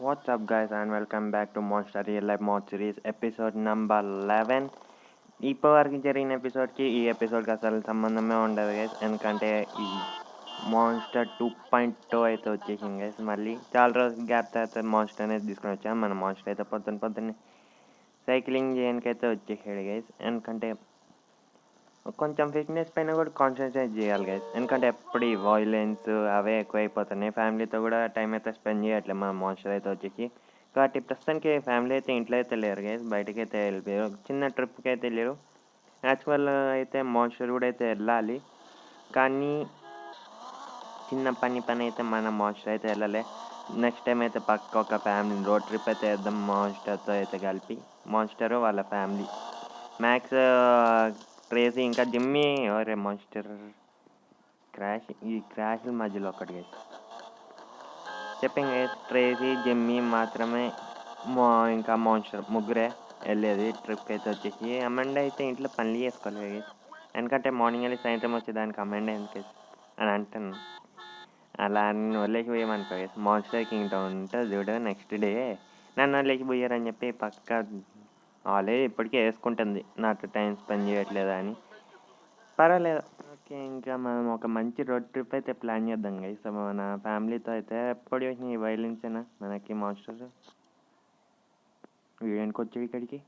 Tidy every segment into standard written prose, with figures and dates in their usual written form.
What's up, guys, and welcome back to Monster Real Life Mod Series episode number 11. ఇప్పటివరకు జరిగిన ఎపిసోడ్కి ఈ ఎపిసోడ్కి అసలు సంబంధమే ఉండదు గైస్, ఎందుకంటే ఈ మాన్స్టర్ 2.2 అయితే వచ్చేసింది గైస్. మళ్ళీ చాలా రోజుల గ్యాప్ తర్వాత మాన్స్టర్ అనేది తీసుకొని వచ్చాము. మన మాన్స్టర్ అయితే పొద్దున్నే సైక్లింగ్ చేయడానికి అయితే వచ్చేసాడు గైస్. ఎందుకంటే కొంచెం ఫిట్నెస్ పైన కూడా కాన్సన్ట్రేట్ చేయాలి గైస్, ఎందుకంటే ఎప్పుడు ఈ వైలెన్స్ అవే ఎక్కువైపోతున్నాయి. ఫ్యామిలీతో కూడా టైం అయితే స్పెండ్ చేయట్లేదు మన మాన్స్టర్ అయితే వచ్చేసి. కాబట్టి ప్రస్తుతానికి ఫ్యామిలీ అయితే ఇంట్లో అయితే లేరు గైస్, బయటకి అయితే వెళ్ళిపోయారు. చిన్న ట్రిప్కి అయితే వెళ్ళారు. యాక్చువల్ అయితే మాన్స్టర్ కూడా అయితే వెళ్ళాలి, కానీ చిన్న పని అయితే మన మాన్స్టర్ అయితే వెళ్ళలే. నెక్స్ట్ టైం అయితే పక్క ఒక ఫ్యామిలీ రోడ్ ట్రిప్ అయితే వేద్దాం మాన్స్టర్తో అయితే కలిపి. మాన్స్టర్ వాళ్ళ ఫ్యామిలీ మ్యాక్స్, ట్రేసీ ఇంకా జిమ్మీ. ఎవరే మాన్స్టర్ ఈ క్రాష్ మధ్యలో ఒకటి చెప్పింగ్ ట్రేసీ జిమ్మీ మాత్రమే ఇంకా మాన్స్టర్ ముగ్గురే వెళ్ళేది ట్రిప్కి అయితే వచ్చేసి. అమండ అయితే ఇంట్లో పనులు చేసుకోలేదు, ఎందుకంటే మార్నింగ్ వెళ్ళి సాయంత్రం వచ్చేదానికి అమండ ఎందుకు అని అంటాను. అలా నన్ను వదిలేసి పోయామనుకో మాన్స్టర్ కింగ్డమ్ ఉంటుంది చూడు, నెక్స్ట్ డే నన్ను వదిలేసి పోయారని చెప్పి పక్క ఆల్రెడీ ఇప్పటికే వేసుకుంటుంది నాతో టైం స్పెండ్ చేయట్లేదా అని. పర్వాలేదు, ఓకే. ఇంకా మనం ఒక మంచి రోడ్ ట్రిప్ అయితే ప్లాన్ చేద్దాం గైస్ మన ఫ్యామిలీతో అయితే. ఎప్పుడు చూసిన ఈ వైలెన్స్ అయినా మనకి మాన్స్టర్ వీడియోనికి వచ్చాడు ఇక్కడికి.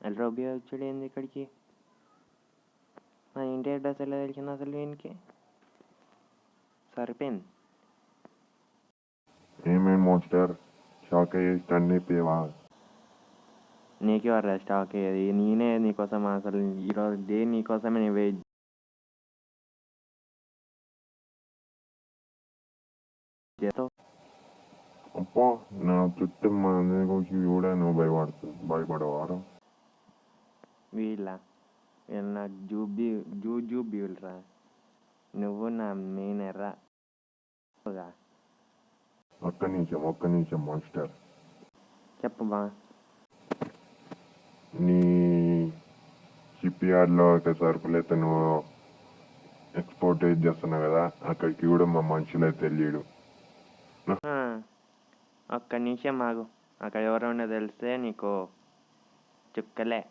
ఎల్రోబియా వచ్చాడు ఏంది ఇక్కడికి? మన ఇంటి అడ్రస్ ఎలా తెలిసింది అసలు వీనికి? సరిపోయింది. ఏమేమి మాన్స్టర్ షాక్ అయ్యి స్టన్ అయిపోయావా? నీకే వర్రా స్టాక్ అయ్యేది, నేనే నీకోసం అసలు ఈరోజు డే నీకోసమే నేను వెయిట్. అప్పా నా చుట్టూ మన గురించి కూడా నువ్వు భయపడవారా? వీళ్ళ నాకు జూబ్యూల్రా, నువ్వు నా మెయిన్ ఎర్రా. ఒక్క నిమిషం మాన్స్టర్, చెప్పు బా. నీ షిప్ యార్డ్లో అయితే సరుకులు అయితే నువ్వు ఎక్స్పోర్ట్ చేస్తున్నావు కదా, అక్కడికి కూడా మా మనుషులు అయితే వెళ్ళాడు. ఒక్క నిమిషం ఆగు, అక్కడ ఎవరైనా తెలిస్తే నీకు చుక్కలే.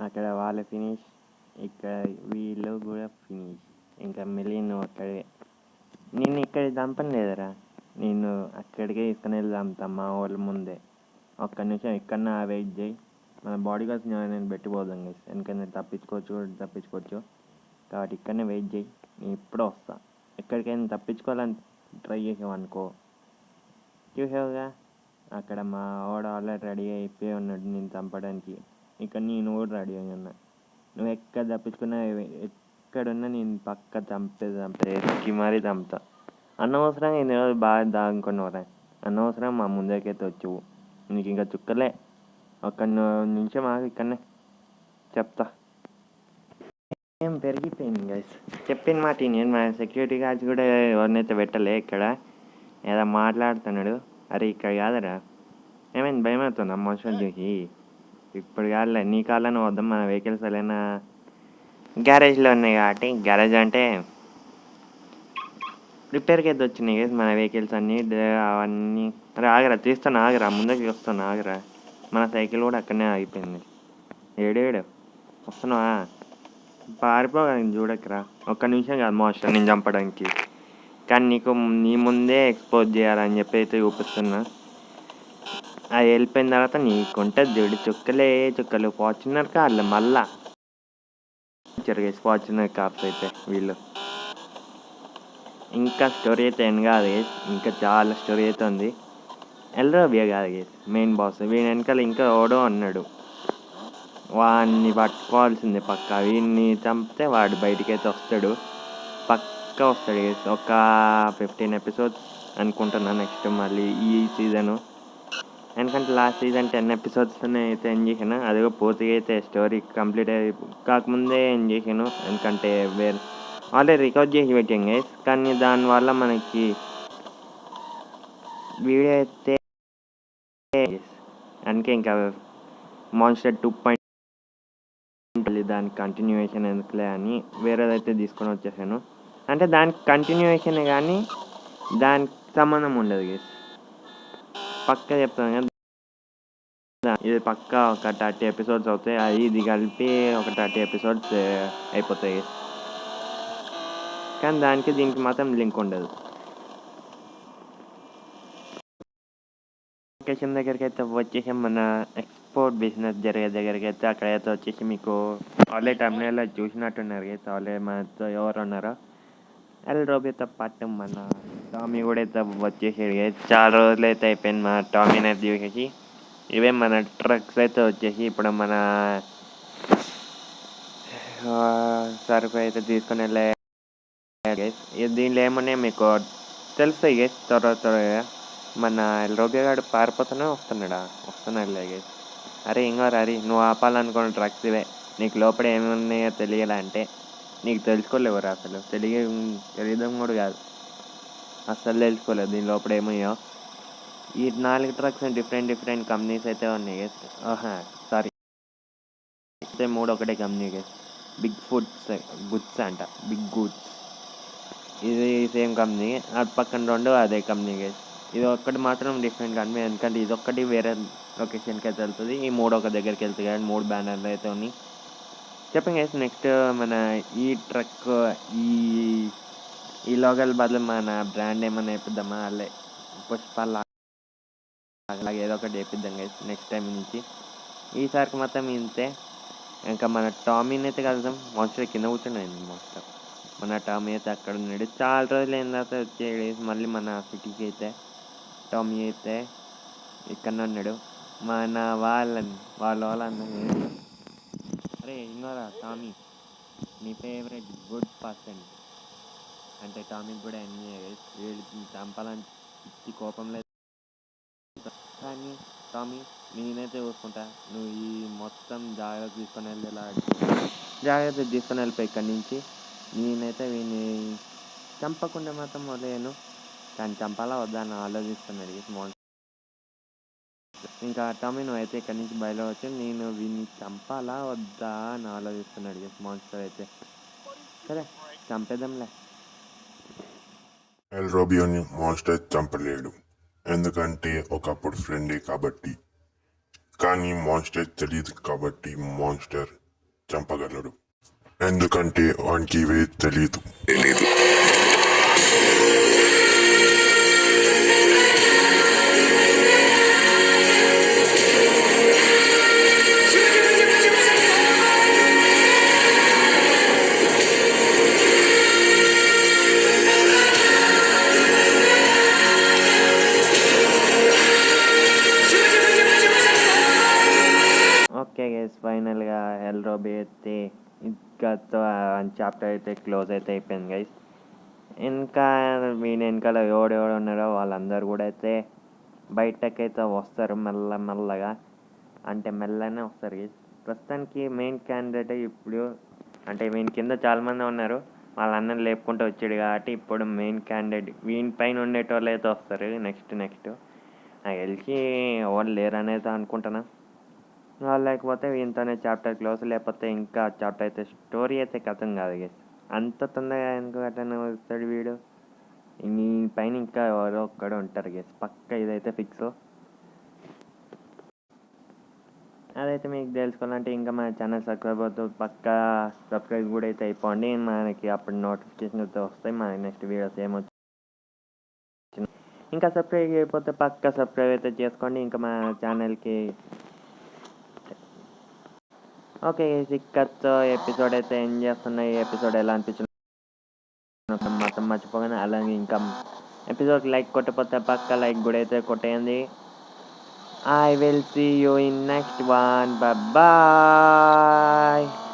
అక్కడ వాళ్ళ ఫినిష్, ఇక్కడ వీళ్ళు కూడా ఫినిష్. ఇంకా మళ్ళీ నువ్వు అక్కడే, నేను ఇక్కడ చంపను లేదరా, నేను అక్కడికే తీసుకుని వెళ్ళి చంపుతా మా వాళ్ళ ముందే. ఒక్క నిమిషం ఎక్కడన్నా వెయిట్ చేయి, మన బాడీ గార్డ్స్ నేను పెట్టిపోదాం గైస్, ఎందుకంటే తప్పించుకోవచ్చు కాబట్టి ఇక్కడనే వెయిట్ చేయి, నేను ఇప్పుడే వస్తా. ఎక్కడికైనా తప్పించుకోవాలని ట్రై చేసామనుకో, చూసావుగా అక్కడ మా వాడు ఆల్రెడీ రెడీ అయిపోయి ఉన్నాడు నేను చంపడానికి. ఇక్కడ నేను కూడా రెడీ అయి ఉన్నా. నువ్వు ఎక్కడ తప్పించుకున్నా ఎక్కడున్నా నేను పక్క చంపేది ఎక్కి మరీ చంపుతా. అనవసరంగా ఇన్ని రోజులు బాగా దాగుకున్నావురా, అనవసరం మా ముందరికైతే వచ్చావు. నీకు ఇంకా చుక్కలే. ఒక్క నిమిషం ఆగి ఇక్కడనే చెప్తా. ఏం పెరిగిపోయింది గైస్, చెప్పిన మాట నేను మా సెక్యూరిటీ గార్డ్స్ కూడా ఎవరినైతే పెట్టలే ఇక్కడ. ఏదో మాట్లాడుతున్నాడు. అరే ఇక్కడ కాదరా, ఏమైంది భయమవుతుంది మనుషులు చూసి? ఇప్పుడు కాదులే, నీ కాళ్ళని వద్దాం, మన వెహికల్స్ ఎలా గ్యారేజ్లో ఉన్నాయి కాబట్టి గ్యారేజ్ అంటే రిపేర్కి అయితే వచ్చినాయి గైస్ మన వెహికల్స్ అన్నీ అవన్నీ. అరే ఆగరా తీస్తాను, ఆగరా ముందుకి వస్తాను, ఆగరా. మన సైకిల్ కూడా అక్కడనే ఆగిపోయింది. ఏడేడు వస్తున్నావా? పారిపోగా చూడకరా. ఒక్క నిమిషం కాదు మోస్టర్ నేను చంపడానికి, కానీ నీకు నీ ముందే ఎక్స్పోజ్ చేయాలని చెప్పి అయితే చూపిస్తున్నా. అది వెళ్ళిపోయిన తర్వాత నీకుంటుంది చూడు చుక్కలే చుక్కలు. ఫార్చునర్ కార్లు మళ్ళా ఫార్చునర్ కార్స్ అయితే వీళ్ళు. ఇంకా స్టోరీ అయితే ఏం కాదు గేస్, ఇంకా చాలా స్టోరీ అయితే ఉంది. ఎల్రోబియా కాదు గేస్ మెయిన్ బాస్. వీని వెనకాల ఇంకా ఓడో అన్నాడు, వాడిని పట్టుకోవాల్సిందే పక్క. వీడిని చంపితే వాడు బయటికైతే వస్తాడు, పక్క వస్తాడు గేస్. ఒక 15 ఎపిసోడ్స్ అనుకుంటున్నా నెక్స్ట్ మళ్ళీ ఈ సీజను. ఎందుకంటే లాస్ట్ సీజన్ 10 ఎపిసోడ్స్తోనే అయితే ఏం చేశాను, అదిగో పూర్తిగా అయితే స్టోరీ కంప్లీట్ కాకముందే ఏం చేశాను. ఎందుకంటే వేరే ఆల్రెడీ రికార్డ్ చేసి పెట్టాను గైస్, కానీ దానివల్ల మనకి వీడియో అయితే అందుకే ఇంకా మాన్స్టర్ 2 దాని కంటిన్యూయేషన్ ఎందుకులే అని వేరేదైతే తీసుకొని వచ్చేసాను. అంటే దానికి కంటిన్యూయేషన్ కానీ దానికి సంబంధం ఉండదు గైస్, పక్కా చెప్తాను కదా. ఇది పక్కా ఒక 30 ఎపిసోడ్స్ అవుతాయి, అది ఇది కలిపి ఒక 30 ఎపిసోడ్స్ అయిపోతాయి. కానీ దానికి దీనికి మాత్రం లింక్ ఉండదు. లొకేషన్ దగ్గరికి అయితే వచ్చేసి మన ఎక్స్పోర్ట్ బిజినెస్ జరిగే దగ్గరికి అయితే అక్కడైతే వచ్చేసి మీకు ఆల్రెడీ టర్మినల్లో చూసినట్టున్నారు అయితే. ఆల్రెడీ మనతో ఎవరు ఉన్నారో ఎల్రోబితో పాటు మన టామీ కూడా అయితే వచ్చేసాడు. చాలా రోజులు అయితే అయిపోయింది మన టామీని అయితే చూసేసి. ఇవే మన ట్రక్స్ అయితే వచ్చేసి ఇప్పుడు మన సరుకు అయితే తీసుకొని వెళ్ళే. దీనిలో ఏమన్నా మీకు తెలుస్తాయి గేస్ త్వరగా. మన ఎల్రోబియా గారు పారిపోతూనే వస్తున్నాడులే గేస్. అరే ఇంకా అరే నువ్వు ఆపాలనుకున్న ట్రక్స్ ఇవే, నీకు లోపల ఏమున్నాయో తెలియాలంటే నీకు తెలుసుకోలేవురా అసలు. తెలియడం కూడా కాదు, అస్సలు తెలుసుకోలేదు దీని లోపల ఏమయ్యో. ఈ 4 ట్రక్స్ డిఫరెంట్ కంపెనీస్ అయితే ఉన్నాయి గేస్. సారీ అయితే 3 ఒకటే కంపెనీ గేస్. బిగ్ గుడ్స్ అంట, బిగ్ గుడ్స్ ఇది సేమ్ కంపెనీ. అది పక్కన 2 అదే కంపెనీ గేస్. ఇది ఒక్కటి మాత్రం డిఫరెంట్ కంపెనీ, ఎందుకంటే ఇది ఒక్కటి వేరే లొకేషన్కి అయితే వెళ్తుంది, ఈ 3 ఒక దగ్గరికి వెళ్తుంది కానీ 3 బ్యానర్లు అయితే ఉన్నాయి. చెప్పండి గేస్ నెక్స్ట్ మన ఈ ట్రక్ ఈ లోగల్ బదులు మన బ్రాండ్ ఏమైనా వేపిద్దామా, అల్లే పుష్ప అలాగే ఏదో ఒకటి వేపిద్దాం గైస్ నెక్స్ట్ టైం నుంచి. ఈసారికి మాత్రం ఇంతే. ఇంకా మన టామీని అయితే కలుద్దాం. మాన్స్టర్ కింద కూర్చున్నాయి మాన్స్టర్. మన టామీ అయితే అక్కడ ఉన్నాడు, చాలా రోజులు అయిన తర్వాత వచ్చేది మళ్ళీ మన సిటీకి అయితే. టామీ అయితే ఇక్కడ ఉన్నాడు. మన వాళ్ళందరూ అరే ఇంకోరా టామీ నీ ఫేవరెట్ గుడ్ పర్సన్ అంటే టామీకి కూడా అన్నీ వీళ్ళు చంపాలని పిచ్చి కోపం లేదు. కానీ టామీ నేనైతే చూసుకుంటా, నువ్వు ఈ మొత్తం జాగ్రత్త తీసుకొని వెళ్ళిపోయి ఇక్కడి నుంచి. నేనైతే వీడిని చంపకుండా మాత్రం వదిలేను, కానీ చంపాలా వద్దా అని ఆలోచిస్తున్నాడు మాన్స్టర్. ఇంకా టామీ నువ్వైతే ఇక్కడి నుంచి బయలువచ్చు, నేను వీడిని చంపాలా వద్దా అని ఆలోచిస్తున్నాడు మాన్స్టర్ అయితే. సరే చంపేద్దాంలే. ఎల్రోబియోని మాన్స్టర్ చంపలేడు, ఎందుకంటే ఒకప్పుడు ఫ్రెండే కాబట్టి. కానీ మాన్స్టర్ తెలియదు కాబట్టి మాన్స్టర్ చంపగలడు, ఎందుకంటే వానికి ఇవే తెలీదు. ఓకే గైస్ ఫైనల్గా ఎల్రోబి అయితే ఇంకా చాప్టర్ అయితే క్లోజ్ అయితే అయిపోయింది గైస్. ఇంకా వీని వెనకాల ఎవడెవడు ఉన్నారో వాళ్ళందరూ కూడా అయితే బయటకైతే వస్తారు మెల్లగా. అంటే మెల్లనే వస్తారు గైస్. ప్రస్తుతానికి మెయిన్ క్యాండిడేట్ ఇప్పుడు అంటే వీని కింద చాలామంది ఉన్నారు, వాళ్ళందరిని లేపుకుంటూ వచ్చాడు కాబట్టి ఇప్పుడు మెయిన్ క్యాండిడేట్ వీని పైన ఉండేటోళ్ళు అయితే వస్తారు నెక్స్ట్. నాకు తెలిసి ఎవరు లేరనేది అనుకుంటున్నా. లేకపోతే ఇంతనే చాప్టర్ క్లోజ్, లేకపోతే ఇంకా చాప్టర్ అయితే స్టోరీ అయితే కథం కాదు గైస్. అంత తొందరగా ఎందుకు అట్లనే వస్తాడు వీడు. ఈ పైన ఇంకా ఎవరో ఒక్కడు ఉంటారు గైస్, పక్క ఇదైతే ఫిక్స్. అదైతే మీకు తెలుసుకోవాలంటే ఇంకా మన ఛానల్ సబ్స్క్రైబ్ అవుతుంది, పక్క సబ్స్క్రైబ్ కూడా అయితే అయిపోండి. మనకి అప్పుడు నోటిఫికేషన్ అయితే వస్తాయి మన నెక్స్ట్ వీడియోస్ ఏమొచ్చి. ఇంకా సబ్స్క్రైబ్ చేయకపోతే పక్క సబ్స్క్రైబ్ అయితే చేసుకోండి ఇంకా మన ఛానల్కి. ఓకే ఇక్కడతో ఎపిసోడ్ అయితే ఎండ్ చేస్తున్నాయి. ఈ ఎపిసోడ్ ఎలా అనిపించింది మొత్తం మర్చిపోగానే, అలాగే ఇంకా ఎపిసోడ్ లైక్ కొట్టకపోతే పక్క లైక్ కూడా అయితే కొట్టేయండి. I will see you in next one. Bye bye.